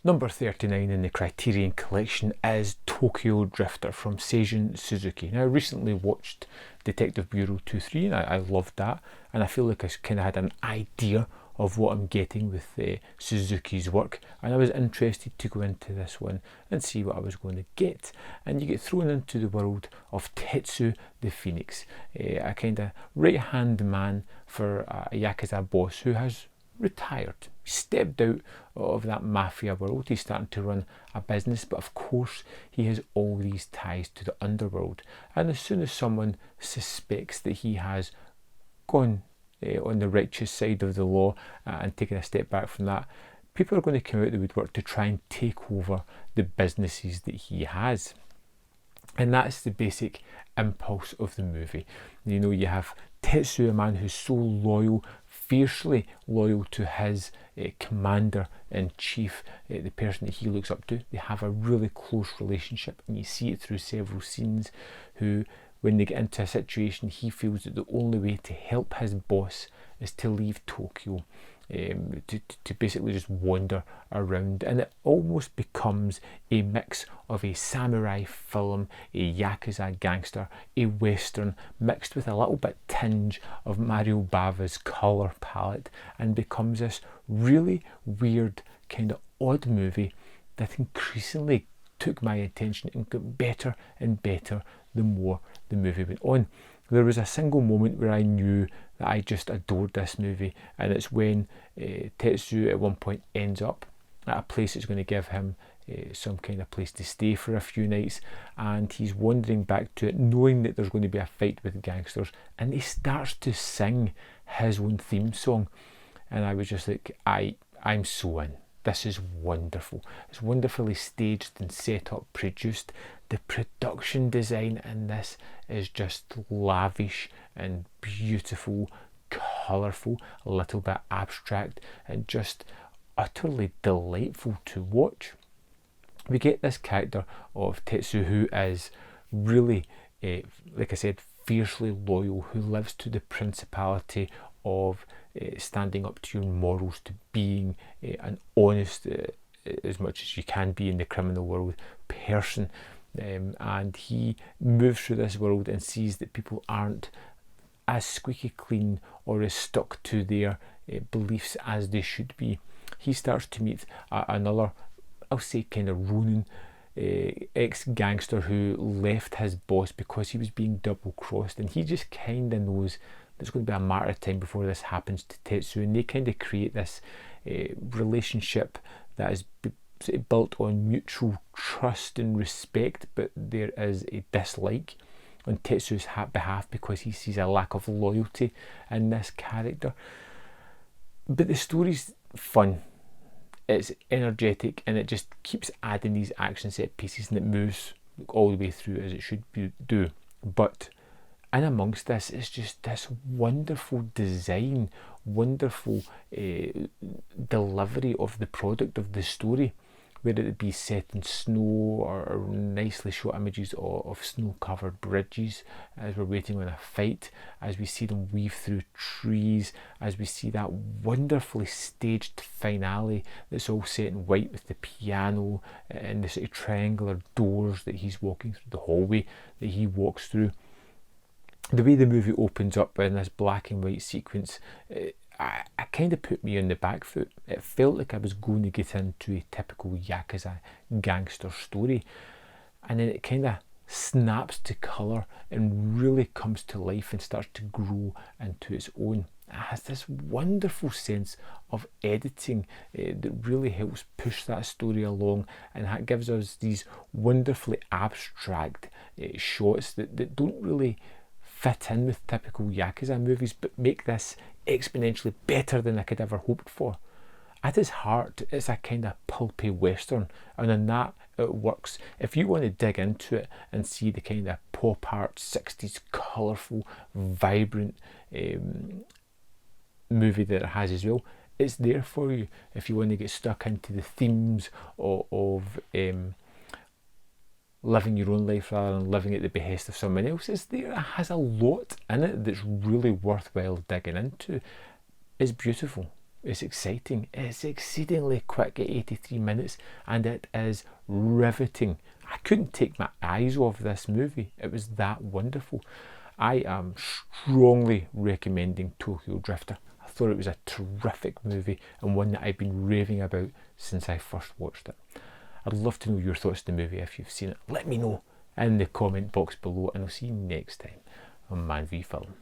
Number 39 in the Criterion collection is Tokyo Drifter from Seijun Suzuki. Now, I recently watched Detective Bureau 2-3 and I loved that, and I feel like I kind of had an idea of what I'm getting with Suzuki's work, and I was interested to go into this one and see what I was going to get. And you get thrown into the world of Tetsu the Phoenix, a kind of right hand man for a yakuza boss who has retired, stepped out of that mafia world. He's starting to run a business, but of course he has all these ties to the underworld, and as soon as someone suspects that he has gone on the righteous side of the law and taken a step back from that, people are going to come out of the woodwork to try and take over the businesses that he has. And that's the basic impulse of the movie. You know, you have Tetsu, a man who's so loyal, fiercely loyal to his commander-in-chief, the person that he looks up to. They have a really close relationship, and you see it through several scenes, who, when they get into a situation, he feels that the only way to help his boss is to leave Tokyo, to basically just wander around, and it almost becomes a mix of a samurai film, a yakuza gangster, a western, mixed with a little bit tinge of Mario Bava's colour palette, and becomes this really weird kind of odd movie that increasingly took my attention and got better and better the more the movie went on. There was a single moment where I knew that I just adored this movie, and it's when Tetsu at one point ends up at a place that's going to give him some kind of place to stay for a few nights, and he's wandering back to it knowing that there's going to be a fight with gangsters, and he starts to sing his own theme song, and I was just like, I'm so in. This is wonderful. It's wonderfully staged and set up, produced. The production design in this is just lavish and beautiful, colourful, a little bit abstract, and just utterly delightful to watch. We get this character of Tetsu, who is really, like I said, fiercely loyal, who lives to the principality of standing up to your morals, to being an honest, as much as you can be in the criminal world, person. And he moves through this world and sees that people aren't as squeaky clean or as stuck to their beliefs as they should be. He starts to meet another, I'll say, kind of Ronin, ex-gangster who left his boss because he was being double-crossed, and he just kind of knows there's going to be a matter of time before this happens to Tetsu, and they kind of create this relationship that is built on mutual trust and respect, but there is a dislike on Tetsu's behalf because he sees a lack of loyalty in this character. But the story's fun, it's energetic, and it just keeps adding these action set pieces, and it moves all the way through as it should do. But in amongst this, it's just this wonderful design, wonderful delivery of the product of the story, whether it be set in snow or nicely shot images of snow-covered bridges as we're waiting on a fight, as we see them weave through trees, as we see that wonderfully staged finale that's all set in white with the piano and the sort of triangular doors that he's walking through, the hallway that he walks through. The way the movie opens up in this black and white sequence, I kind of put me on the back foot. It felt like I was going to get into a typical yakuza gangster story, and then it kind of snaps to colour and really comes to life and starts to grow into its own. It has this wonderful sense of editing that really helps push that story along, and that gives us these wonderfully abstract shots that don't really fit in with typical yakuza movies, but make this exponentially better than I could ever hoped for. At its heart, it's a kind of pulpy western, and in that it works. If you want to dig into it and see the kind of pop art 60s colourful, vibrant movie that it has as well, it's there for you. If you want to get stuck into the themes of living your own life rather than living at the behest of someone else, it's there. It has a lot in it that's really worthwhile digging into. It's beautiful. It's exciting. It's exceedingly quick at 83 minutes, and it is riveting. I couldn't take my eyes off this movie. It was that wonderful. I am strongly recommending Tokyo Drifter. I thought it was a terrific movie and one that I've been raving about since I first watched it. I'd love to know your thoughts on the movie if you've seen it. Let me know in the comment box below, and I'll see you next time on Man v Film.